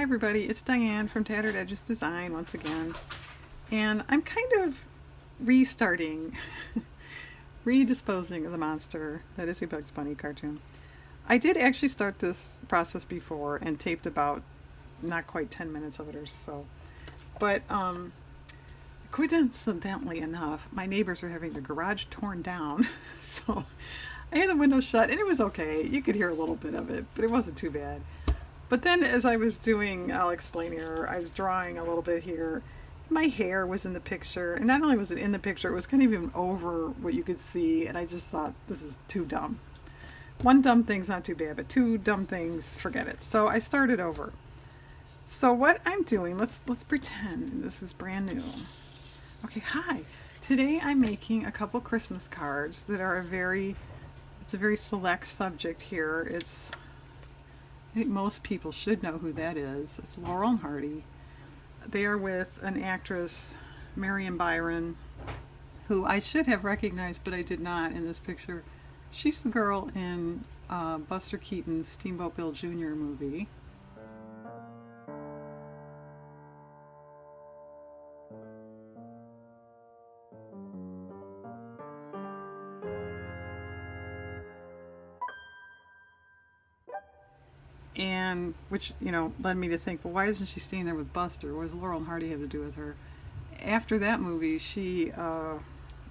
Hi everybody, it's Diane from Tattered Edges Design once again, and I'm kind of restarting, redisposing of the monster that is a Bugs Bunny cartoon. I did actually start this process before and taped about not quite 10 minutes of it or so, but coincidentally enough, my neighbors were having their garage torn down, so I had the window shut and it was okay. You could hear a little bit of it, but it wasn't too bad. But then as I was doing, I'll explain here, I was drawing a little bit here. My hair was in the picture, and not only was it in the picture, it was kind of even over what you could see, and I just thought, this is too dumb. One dumb thing's not too bad, but two dumb things, forget it. So I started over. So what I'm doing, let's pretend this is brand new. Okay, hi. Today I'm making a couple Christmas cards that are it's a very select subject here. I think most people should know who that is. It's Laurel and Hardy. They are with an actress, Marion Byron, who I should have recognized, but I did not in this picture. She's the girl in Buster Keaton's Steamboat Bill Jr. movie. And which, led me to think, well, why isn't she staying there with Buster? What does Laurel and Hardy have to do with her? After that movie, she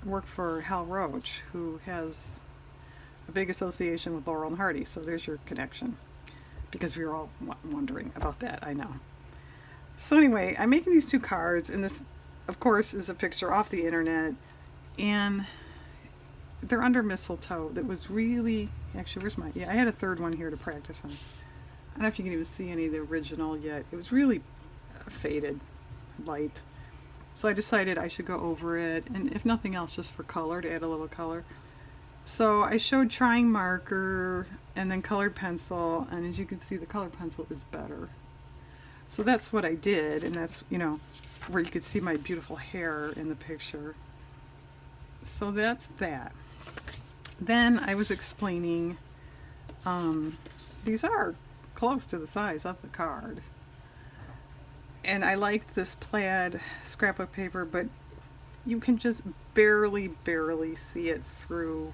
worked for Hal Roach, who has a big association with Laurel and Hardy. So there's your connection, because we were all wondering about that, I know. So anyway, I'm making these two cards, and this, of course, is a picture off the internet, and they're under mistletoe. That was really, actually, I had a third one here to practice on. I don't know if you can even see any of the original yet. It was really faded, light. So I decided I should go over it, and if nothing else, just for color, to add a little color. So I showed trying marker and then colored pencil, and as you can see, the colored pencil is better. So that's what I did, and that's, where you could see my beautiful hair in the picture. So that's that. Then I was explaining, these are close to the size of the card. And I liked this plaid scrapbook paper, but you can just barely see it through.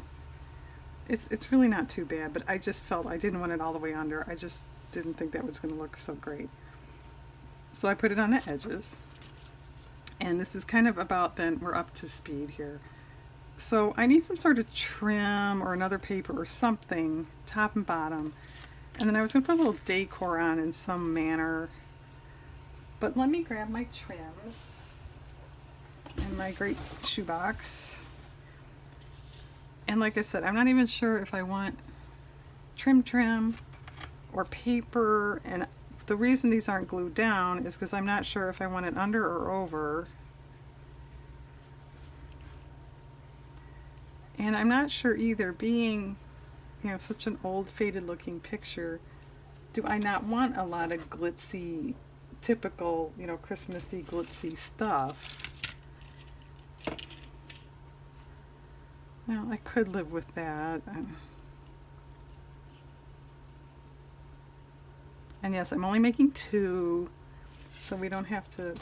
It's really not too bad, but I just felt I didn't want it all the way under. I just didn't think that was going to look so great. So I put it on the edges. And this is kind of about, then we're up to speed here. So I need some sort of trim or another paper or something, top and bottom. And then I was going to put a little decor on in some manner. But let me grab my trims and my great shoebox. And like I said, I'm not even sure if I want trim or paper. And the reason these aren't glued down is because I'm not sure if I want it under or over. And I'm not sure either, being such an old faded looking picture, do I not want a lot of glitzy, typical, Christmassy glitzy stuff? Well, I could live with that. And yes, I'm only making two, so we don't have to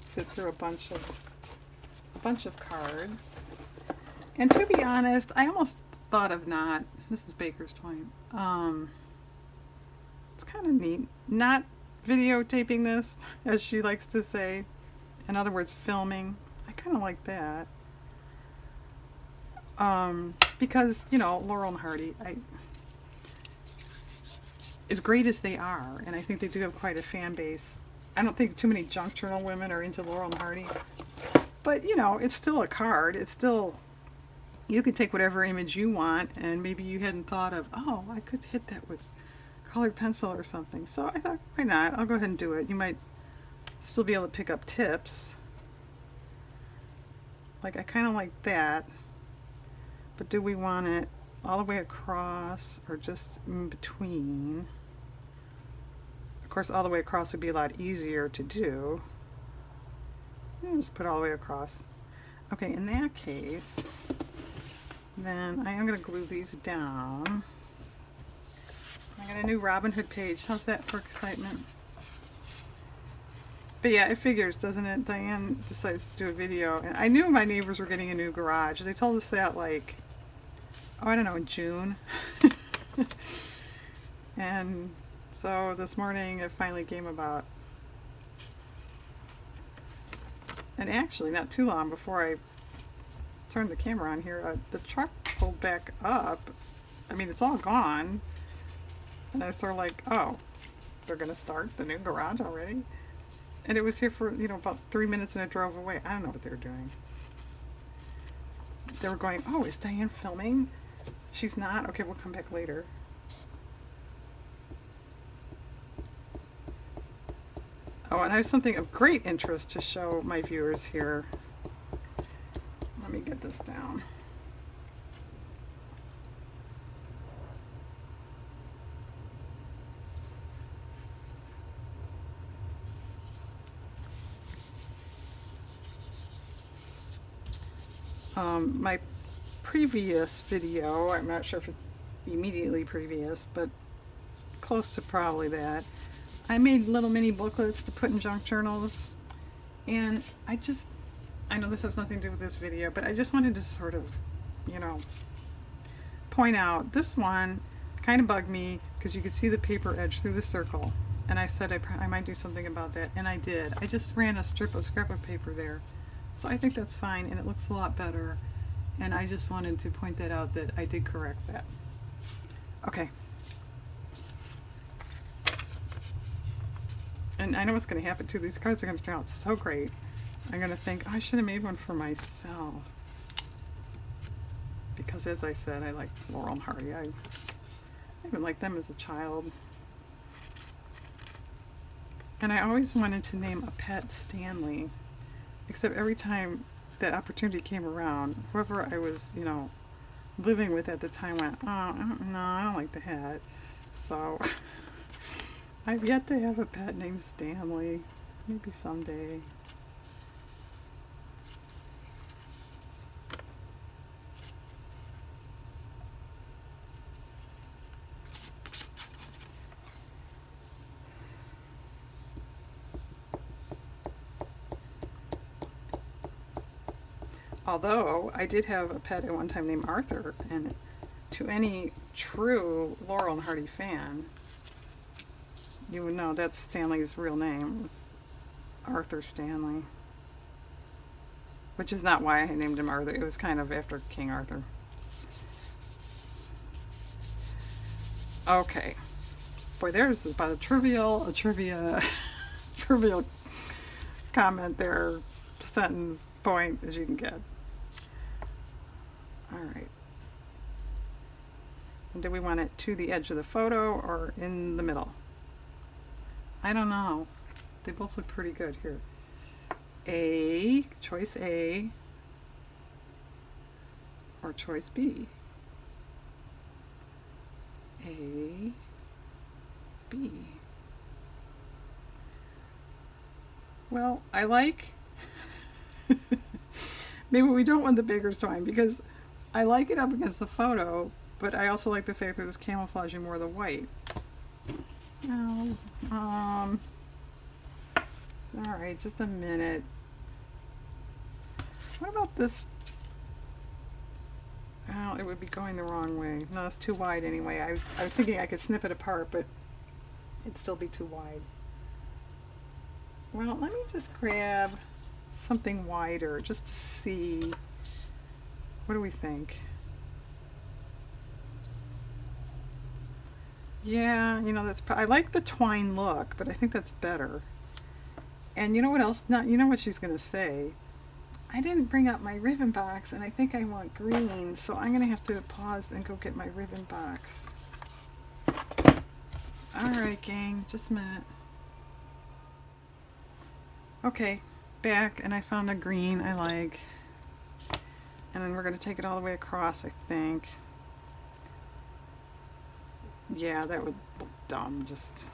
sit through a bunch of cards. And to be honest, I almost thought of not, this is Baker's Twine, it's kind of neat, not videotaping this, as she likes to say. In other words, filming. I kind of like that. Because, Laurel and Hardy, as great as they are, and I think they do have quite a fan base, I don't think too many junk journal women are into Laurel and Hardy. But, it's still a card. It's still, you could take whatever image you want, and maybe you hadn't thought of, oh, I could hit that with colored pencil or something. So I thought, why not? I'll go ahead and do it. You might still be able to pick up tips. Like, I kind of like that. But do we want it all the way across or just in between? Of course, all the way across would be a lot easier to do. Just put it all the way across. Okay, in that case, then I am going to glue these down. I got a new Robin Hood page. How's that for excitement? But yeah, it figures, doesn't it? Diane decides to do a video. And I knew my neighbors were getting a new garage. They told us that, like, oh, I don't know, in June. And so this morning it finally came about. And actually, not too long before I turned the camera on here, the truck pulled back up. I mean, it's all gone. And I was sort of like, oh, they're going to start the new garage already? And it was here for, about 3 minutes and it drove away. I don't know what they were doing. They were going, oh, is Diane filming? She's not? Okay, we'll come back later. Oh, and I have something of great interest to show my viewers here. Let me get this down. My previous video, I'm not sure if it's immediately previous, but close to probably that, I made little mini booklets to put in junk journals, and I know this has nothing to do with this video, but I just wanted to sort of, point out this one kind of bugged me because you could see the paper edge through the circle, and I said I might do something about that, and I did. I just ran a scrap of paper there, so I think that's fine, and it looks a lot better, and I just wanted to point that out, that I did correct that. Okay. And I know what's going to happen too. These cards are going to turn out so great. I'm going to think, oh, I should have made one for myself. Because as I said, I like Laurel and Hardy. I even liked them as a child. And I always wanted to name a pet Stanley. Except every time that opportunity came around, whoever I was, living with at the time went, oh, no, I don't like the hat. So I've yet to have a pet named Stanley. Maybe someday. Although I did have a pet at one time named Arthur, and to any true Laurel and Hardy fan, you would know that's Stanley's real name. It was Arthur Stanley. Which is not why I named him Arthur. It was kind of after King Arthur. Okay. Boy, there's about a trivia trivial comment there, sentence, point as you can get. Alright. And do we want it to the edge of the photo or in the middle? I don't know. They both look pretty good here. Choice A, or choice B. A, B. Well, I like, maybe we don't want the bigger sign because I like it up against the photo, but I also like the fact that it's camouflaging more of the white. Oh, alright, just a minute. What about this? Oh, it would be going the wrong way. No, it's too wide anyway. I was thinking I could snip it apart, but it'd still be too wide. Well, let me just grab something wider just to see. What do we think? Yeah, that's I like the twine look, but I think that's better. And you know what else? You know what she's going to say. I didn't bring up my ribbon box, and I think I want green, so I'm going to have to pause and go get my ribbon box. Alright, gang, just a minute. Okay, back, and I found a green I like. And then we're going to take it all the way across, I think. Yeah, that would look dumb, just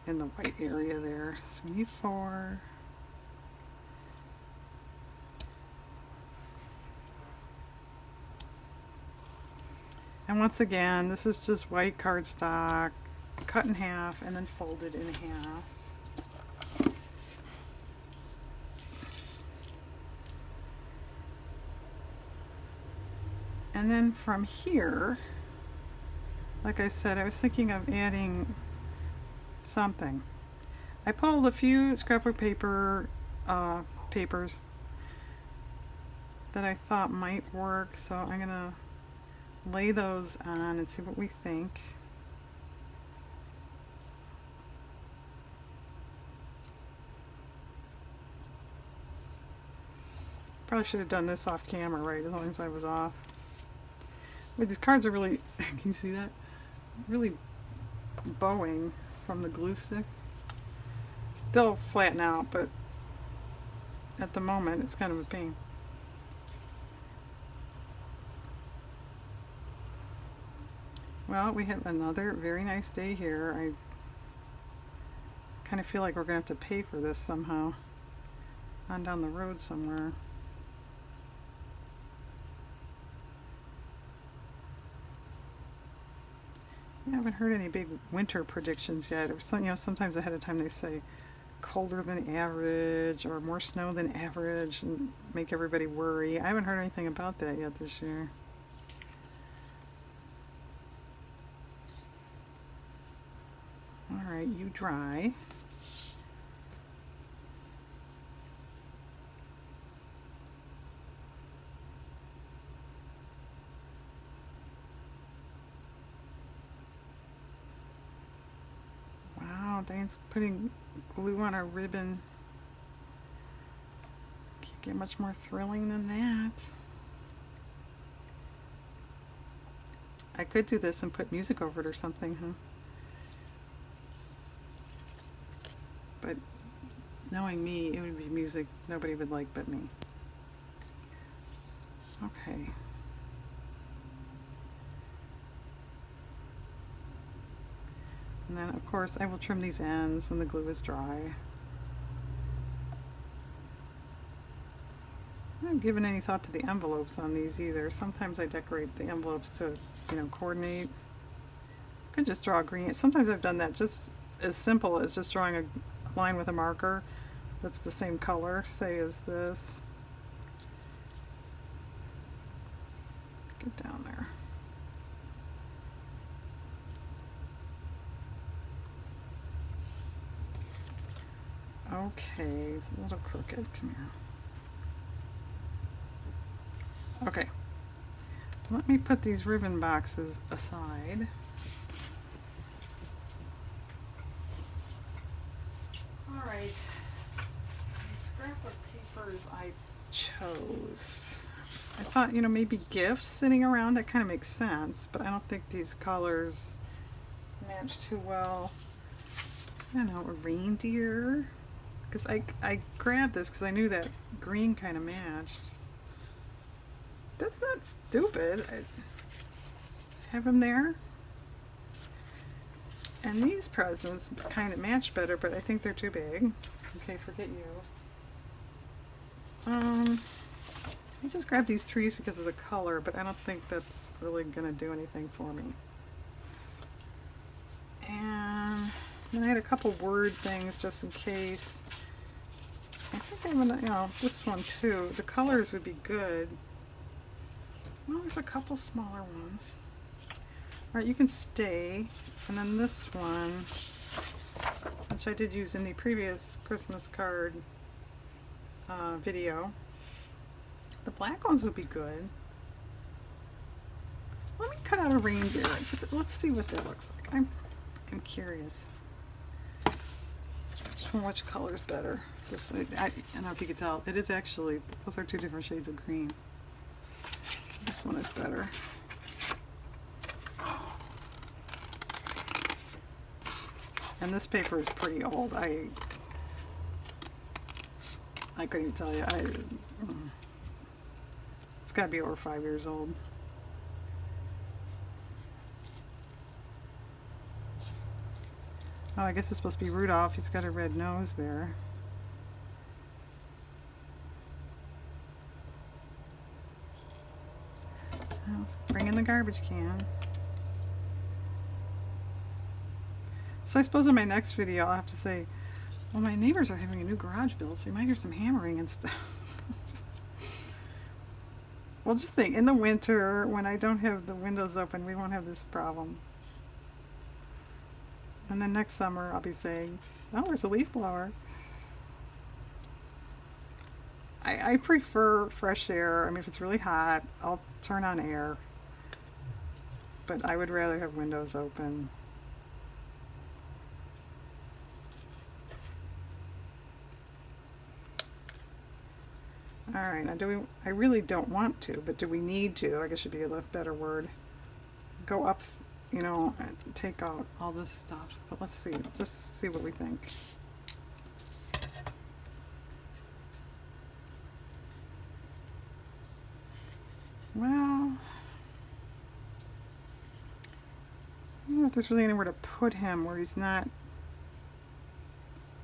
in the white area there. So we need 4. And once again, this is just white cardstock, cut in half and then folded in half. And then from here, like I said, I was thinking of adding something. I pulled a few scrapbook papers that I thought might work, so I'm gonna lay those on and see what we think. Probably should have done this off camera, right, as long as I was off. But these cards are really, can you see that? Really bowing from the glue stick. They'll flatten out, but at the moment it's kind of a pain. Well, we have another very nice day here. I kind of feel like we're going to have to pay for this somehow on down the road somewhere. I haven't heard any big winter predictions yet. Or some, sometimes ahead of time they say colder than average or more snow than average and make everybody worry. I haven't heard anything about that yet this year. Alright, you dry. Wow, Diane's putting glue on our ribbon. Can't get much more thrilling than that. I could do this and put music over it or something, huh? But knowing me, it would be music nobody would like but me. Okay. And then, of course, I will trim these ends when the glue is dry. I haven't given any thought to the envelopes on these either. Sometimes I decorate the envelopes to, coordinate. I could just draw green. Sometimes I've done that just as simple as just drawing a line with a marker that's the same color, say, as this. Get down there. Okay, it's a little crooked. Come here. Okay. Let me put these ribbon boxes aside. Alright. The scrapbook papers I chose. I thought, maybe gifts sitting around, that kind of makes sense, but I don't think these colors match too well. I don't know, a reindeer? Because I grabbed this because I knew that green kind of matched. That's not stupid. I have them there. And these presents kind of match better, but I think they're too big. Okay, forget you. I just grabbed these trees because of the color, but I don't think that's really going to do anything for me. And then I had a couple word things just in case. I think I'm gonna, this one too. The colors would be good. Well, there's a couple smaller ones. Alright, you can stay. And then this one, which I did use in the previous Christmas card video. The black ones would be good. Let me cut out a reindeer. Let's see what that looks like. I'm curious. Which color is better? I don't know if you can tell. It is actually, those are two different shades of green. This one is better. And this paper is pretty old. I couldn't tell you. It's got to be over 5 years old. Oh, I guess it's supposed to be Rudolph. He's got a red nose there. Let's bring in the garbage can. So I suppose in my next video I'll have to say, well, my neighbors are having a new garage built, so you might hear some hammering and stuff. Well, just think, in the winter, when I don't have the windows open, we won't have this problem. And then next summer, I'll be saying, oh, there's a leaf blower. I prefer fresh air. I mean, if it's really hot, I'll turn on air. But I would rather have windows open. All right, now I really don't want to, but do we need to? I guess should be a better word. Go up, you know, and take out all this stuff. But let's see, just see what we think. Well, I don't know if there's really anywhere to put him where he's not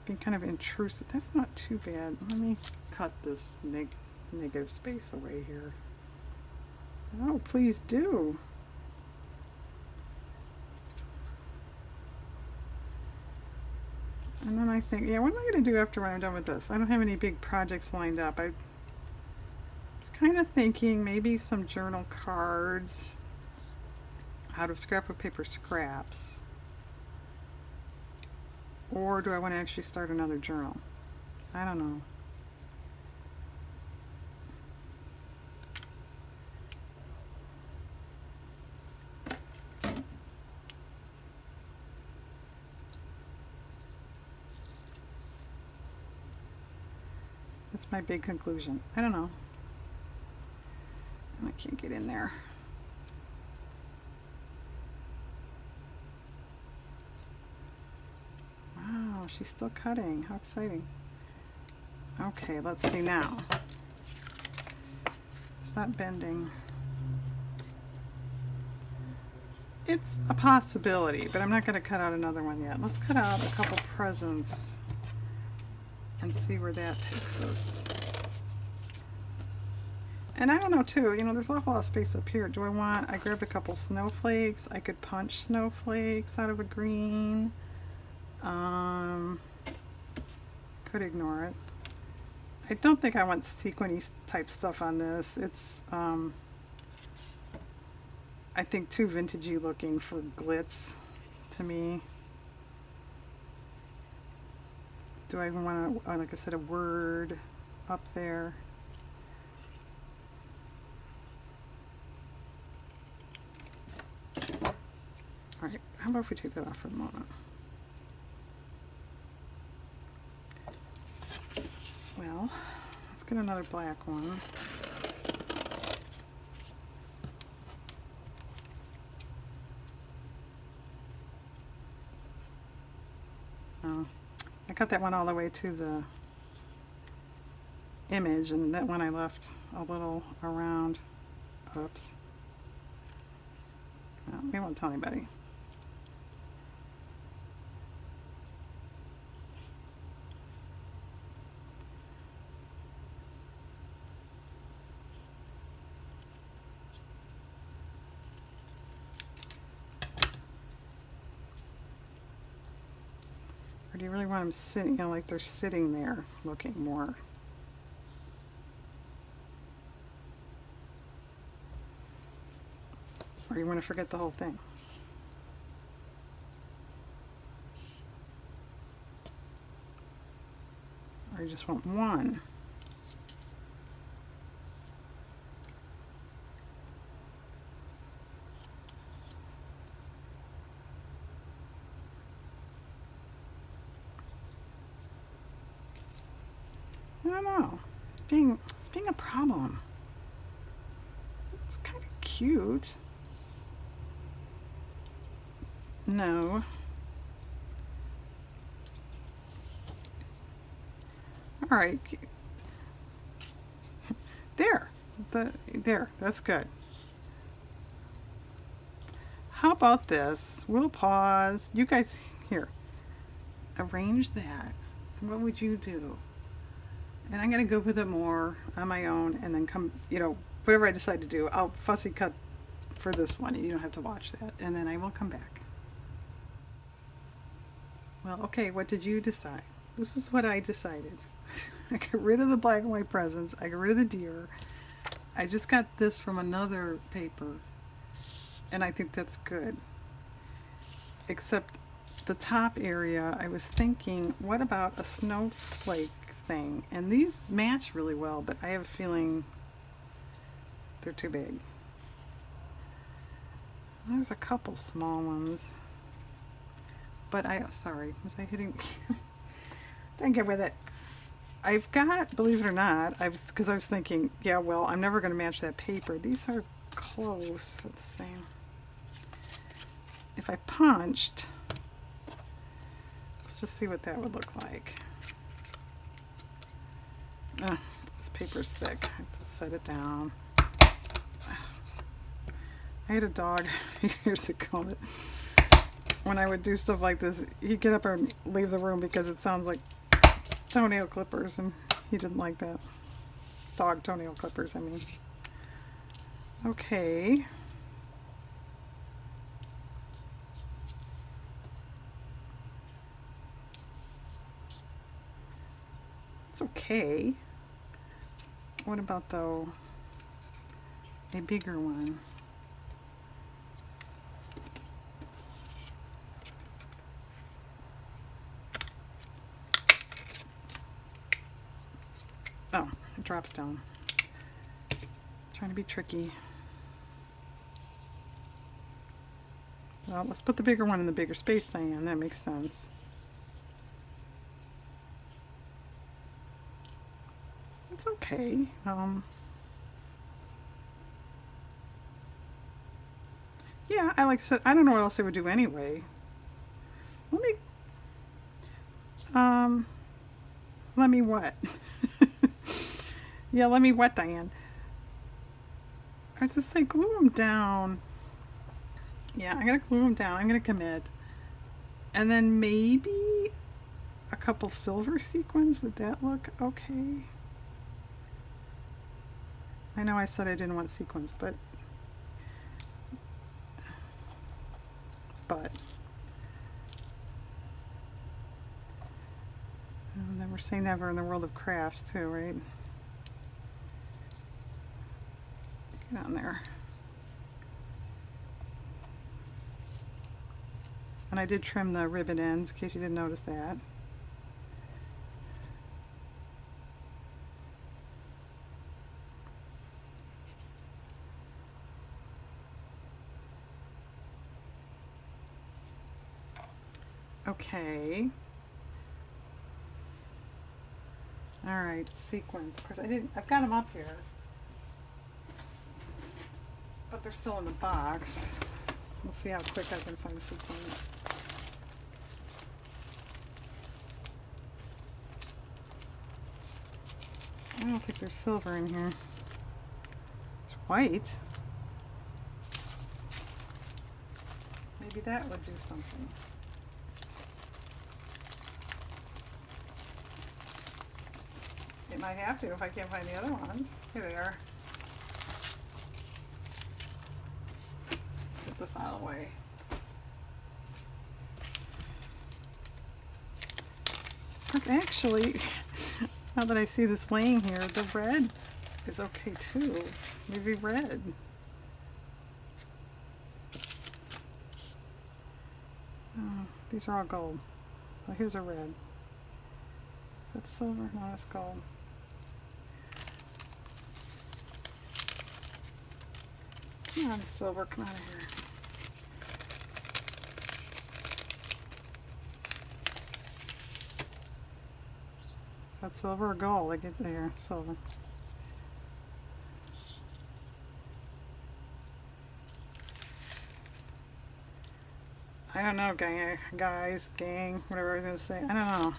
being kind of intrusive. That's not too bad. Let me cut this negative space away here. Oh, please do. And then I think, yeah, what am I going to do after when I'm done with this? I don't have any big projects lined up. I was kind of thinking maybe some journal cards out of scrapbook paper scraps. Or do I want to actually start another journal? I don't know. That's my big conclusion. I don't know. I can't get in there. Wow, she's still cutting. How exciting. Okay, let's see now. Stop bending. It's a possibility, but I'm not going to cut out another one yet. Let's cut out a couple presents and see where that takes us. And I don't know too, you know, there's an awful lot of space up here. I grabbed a couple snowflakes. I could punch snowflakes out of a green. Could ignore it. I don't think I want sequiny type stuff on this. It's, I think too vintagey looking for glitz to me. Do I even want to, like I said, a word up there? All right, how about if we take that off for the moment? Well, let's get another black one. Oh, I cut that one all the way to the image, and that one I left a little around. Oops. No, we won't tell anybody. Or do you really want them sitting, you know, like they're sitting there looking more? Or you want to forget the whole thing? Or you just want one? I don't know. It's being a problem. It's kind of cute. No. All right. There. There. That's good. How about this? We'll pause. You guys, here. Arrange that. What would you do? And I'm going to go with it more on my own and then come, you know, whatever I decide to do, I'll fussy cut for this one. You don't have to watch that. And then I will come back. Well, okay, what did you decide? This is what I decided. I got rid of the black and white presents. I got rid of the deer. I just got this from another paper, and I think that's good. Except the top area, I was thinking, what about a snowflake thing? And these match really well, but I have a feeling they're too big. There's a couple small ones. But sorry, was I hitting? Don't get with it. I've got, believe it or not, because I was thinking, yeah, well, I'm never going to match that paper. These are close at the same. If I punched, let's just see what that would look like. This paper's thick. I have to set it down. I had a dog years ago that when I would do stuff like this, he'd get up and leave the room because it sounds like toenail clippers, and he didn't like that. Dog toenail clippers, I mean. Okay. It's okay. What about, though, a bigger one? Oh, it drops down. Trying to be tricky. Well, let's put the bigger one in the bigger space diane. That makes sense. It's okay. Yeah, like I said, I don't know what else I would do anyway. Let me what? Yeah, let me what, Diane? I was just saying, glue them down. Yeah, I'm going to glue them down. I'm going to commit. And then maybe a couple silver sequins. Would that look okay? I know I said I didn't want sequins, but never say never in the world of crafts too, right? Get on there. And I did trim the ribbon ends in case you didn't notice that. Okay. All right, sequins. Of course, I've got them up here, but they're still in the box. We'll see how quick I can find sequins. I don't think there's silver in here. It's white. Maybe that would do something. It might have to if I can't find the other ones. Here they are. Let's get this out of the way. But actually, now that I see this laying here, the red is okay too. Maybe red. Oh, these are all gold. Well, here's a red. Is that silver? No, that's gold. Come on, silver, come out of here. Is that silver or gold? I get there, silver. I don't know, guys, gang, whatever I was going to say. I don't know.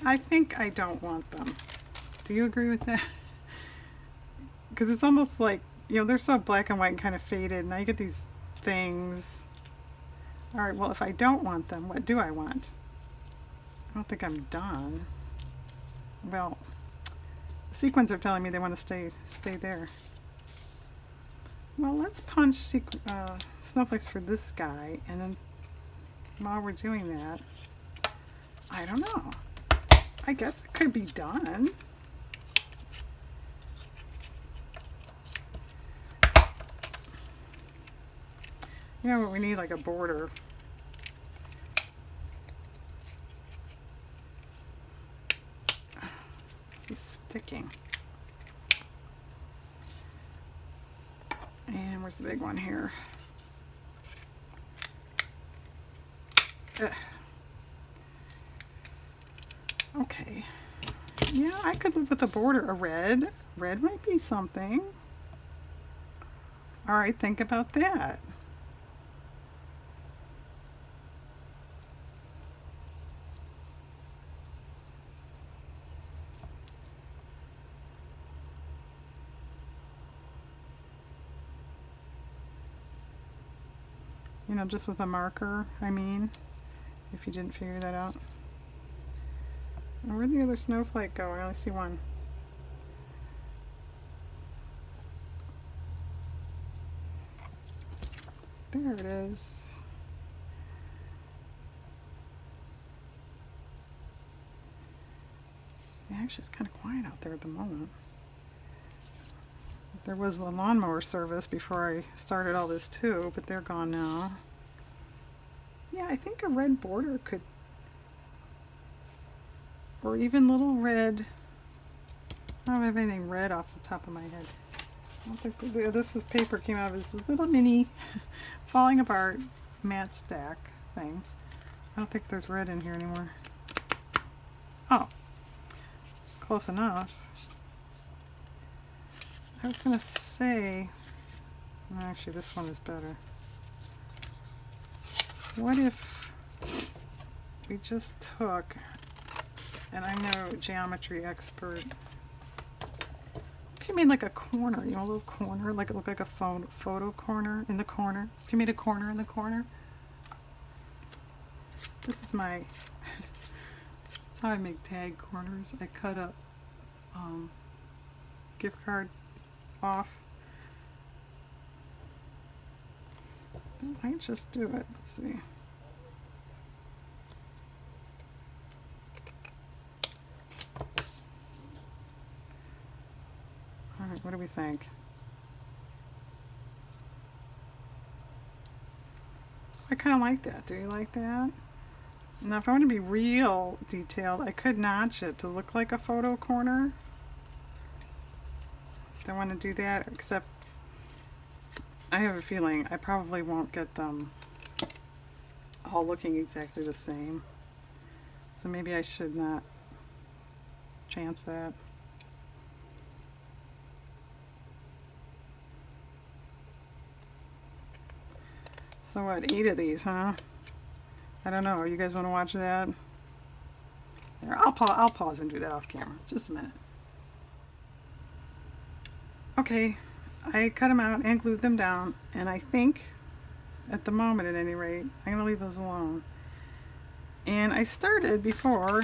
I think I don't want them. Do you agree with that? Because it's almost like, you know, they're so black and white and kind of faded, and I get these things. All right, well, if I don't want them, what do I want? I don't think I'm done. Well, the sequins are telling me they want to stay there. Well, let's punch snowflakes for this guy, and then while we're doing that, I don't know. I guess it could be done. You know what, we need like a border. This is sticking. And where's the big one here? Ugh. Okay. Yeah, I could live with a border. A red. Red might be something. Alright, think about that. You know, just with a marker, I mean, if you didn't figure that out. And where'd the other snowflake go? I only see one. There it is. Actually, it's kind of quiet out there at the moment. There was a lawnmower service before I started all this too, but they're gone now. Yeah, I think a red border could, or even little red. I don't have anything red off the top of my head. I don't think this is paper came out of this little mini falling apart matte stack thing. I don't think there's red in here anymore. Oh, close enough. I was gonna say, actually this one is better. What if we just took, and I'm no geometry expert, if you made like a corner, you know, a little corner, like it looked like a photo corner in the corner. If you made a corner in the corner. This is my, that's how I make tag corners. I cut a gift card off. I might just do it. Let's see. Alright, what do we think? I kind of like that. Do you like that? Now if I want to be real detailed, I could notch it to look like a photo corner. I want to do that, except I have a feeling I probably won't get them all looking exactly the same. So maybe I should not chance that. So what, 8 of these, huh? I don't know. You guys want to watch that? There, I'll pause and do that off camera. Just a minute. Okay, I cut them out and glued them down, and I think, at the moment at any rate, I'm going to leave those alone. And I started before,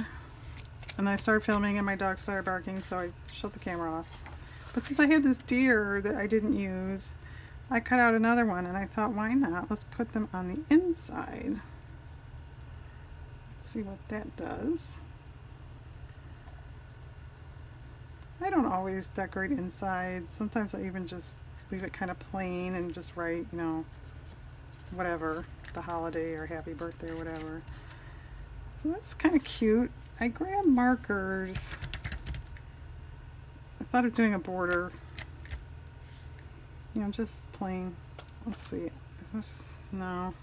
and I started filming and my dog started barking, so I shut the camera off. But since I had this deer that I didn't use, I cut out another one, and I thought, why not? Let's put them on the inside. Let's see what that does. I don't always decorate inside. Sometimes I even just leave it kind of plain and just write, you know, whatever, the holiday or happy birthday or whatever. So that's kind of cute. I grabbed markers. I thought of doing a border. You know, just plain. Let's see. This, no.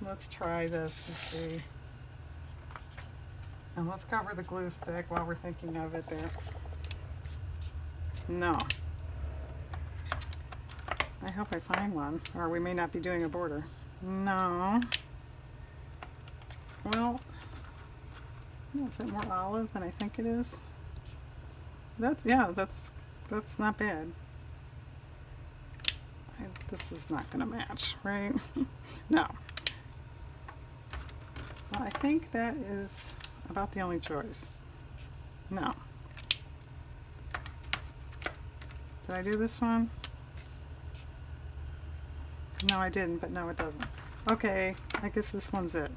Let's try this and see. And let's cover the glue stick while we're thinking of it there. No. I hope I find one, or we may not be doing a border. No. Well, is it more olive than I think it is? Yeah, that's not bad. This is not going to match, right? No. Well, I think that is about the only choice. No. Did I do this one? No, I didn't, but no, it doesn't. Okay, I guess this one's it.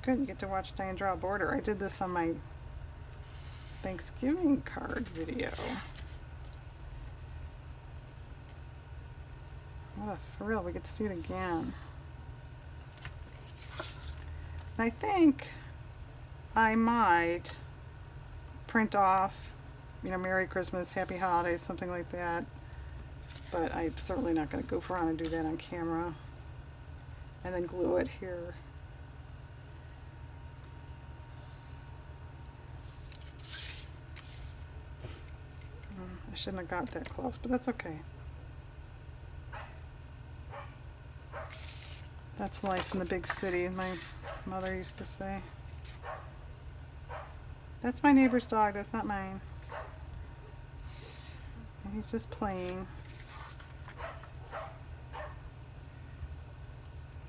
Good, you get to watch Diane draw a border. I did this on my Thanksgiving card video. What a thrill, we get to see it again. I think I might print off, you know, Merry Christmas, Happy Holidays, something like that. But I'm certainly not going to goof around and do that on camera. And then glue it here. I shouldn't have got that close, but that's okay. That's life in the big city, my mother used to say. That's my neighbor's dog, that's not mine. And he's just playing.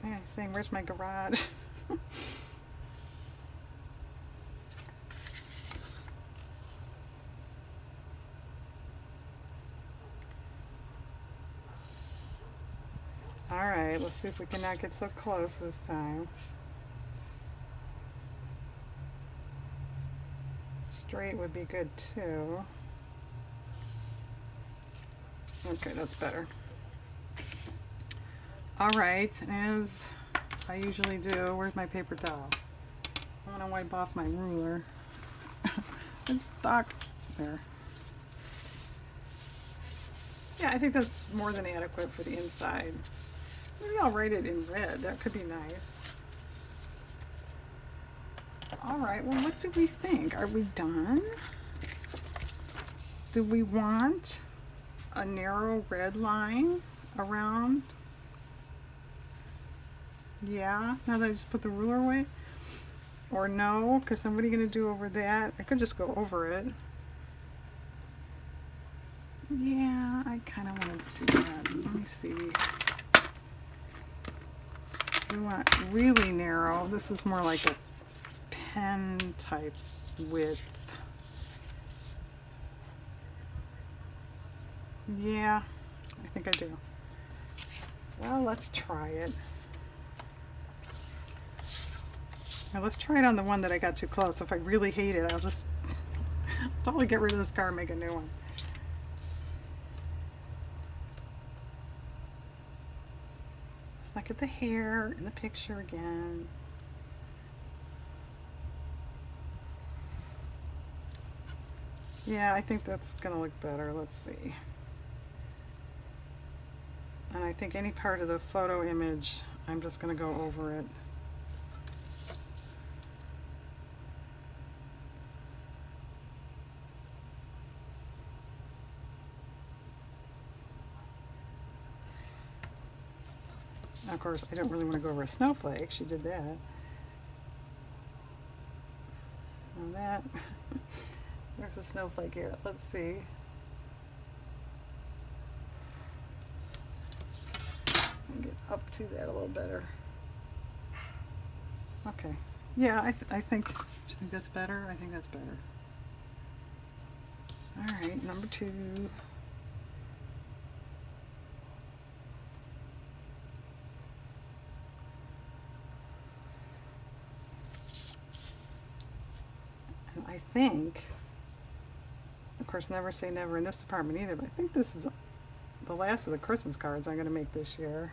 Yeah, he's saying, where's my garage? Alright, let's see if we can not get so close this time. Straight would be good too. Okay, that's better. Alright, as I usually do, where's my paper towel? I want to wipe off my ruler. It's stuck. There. Yeah, I think that's more than adequate for the inside. Maybe I'll write it in red. That could be nice. Alright, well, what do we think? Are we done? Do we want a narrow red line around? Yeah, now that I just put the ruler away? Or no, because then what are you going to do over that? I could just go over it. Yeah, I kind of want to do that. Let me see. We want really narrow. This is more like a pen type width. Yeah, I think I do. Well, let's try it. Now let's try it on the one that I got too close. If I really hate it, I'll just totally get rid of this car and make a new one. Let's look at the hair in the picture again. Yeah, I think that's gonna look better. Let's see. And I think any part of the photo image, I'm just gonna go over it. Of course, I don't really want to go over a snowflake. She did that. And that. There's a snowflake here. Let's see. Get up to that a little better. Okay. Yeah, I think. Do you think that's better? I think that's better. All right, number 2. I think, of course, never say never in this department either, but I think this is the last of the Christmas cards I'm going to make this year.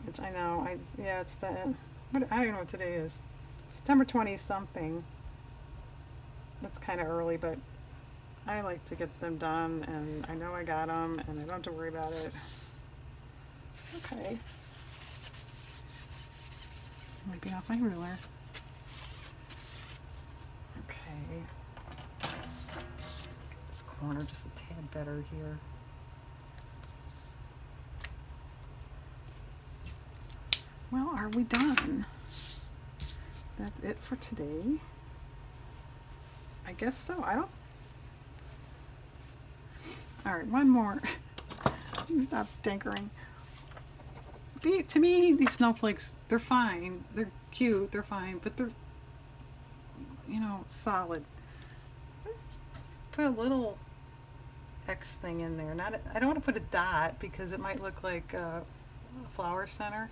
Which I know, yeah, it's the, I don't know what today is. September 20 something. That's kind of early, but I like to get them done, and I know I got them, and I don't have to worry about it. Okay. Wiping off my ruler. Okay. Get this corner just a tad better here. Well, are we done? that's it for today. I guess so. I don't. Alright, one more. Stop tinkering. To me, these snowflakes, they're fine. They're cute, they're fine, but they're, you know, solid. Let's put a little X thing in there. Not I don't want to put a dot because it might look like a flower center.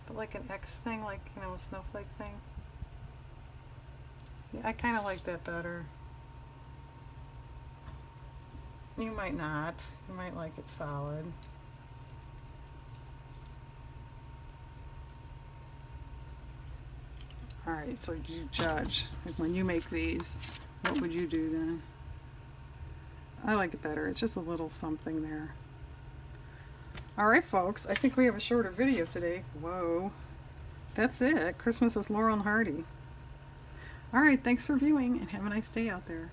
But like an X thing, like, you know, a snowflake thing. Yeah, I kind of like that better. You might not. You might like it solid. Alright, so you judge. Like when you make these, what would you do then? I like it better. It's just a little something there. Alright folks, I think we have a shorter video today. Whoa. That's it. Christmas with Laurel and Hardy. Alright, thanks for viewing and have a nice day out there.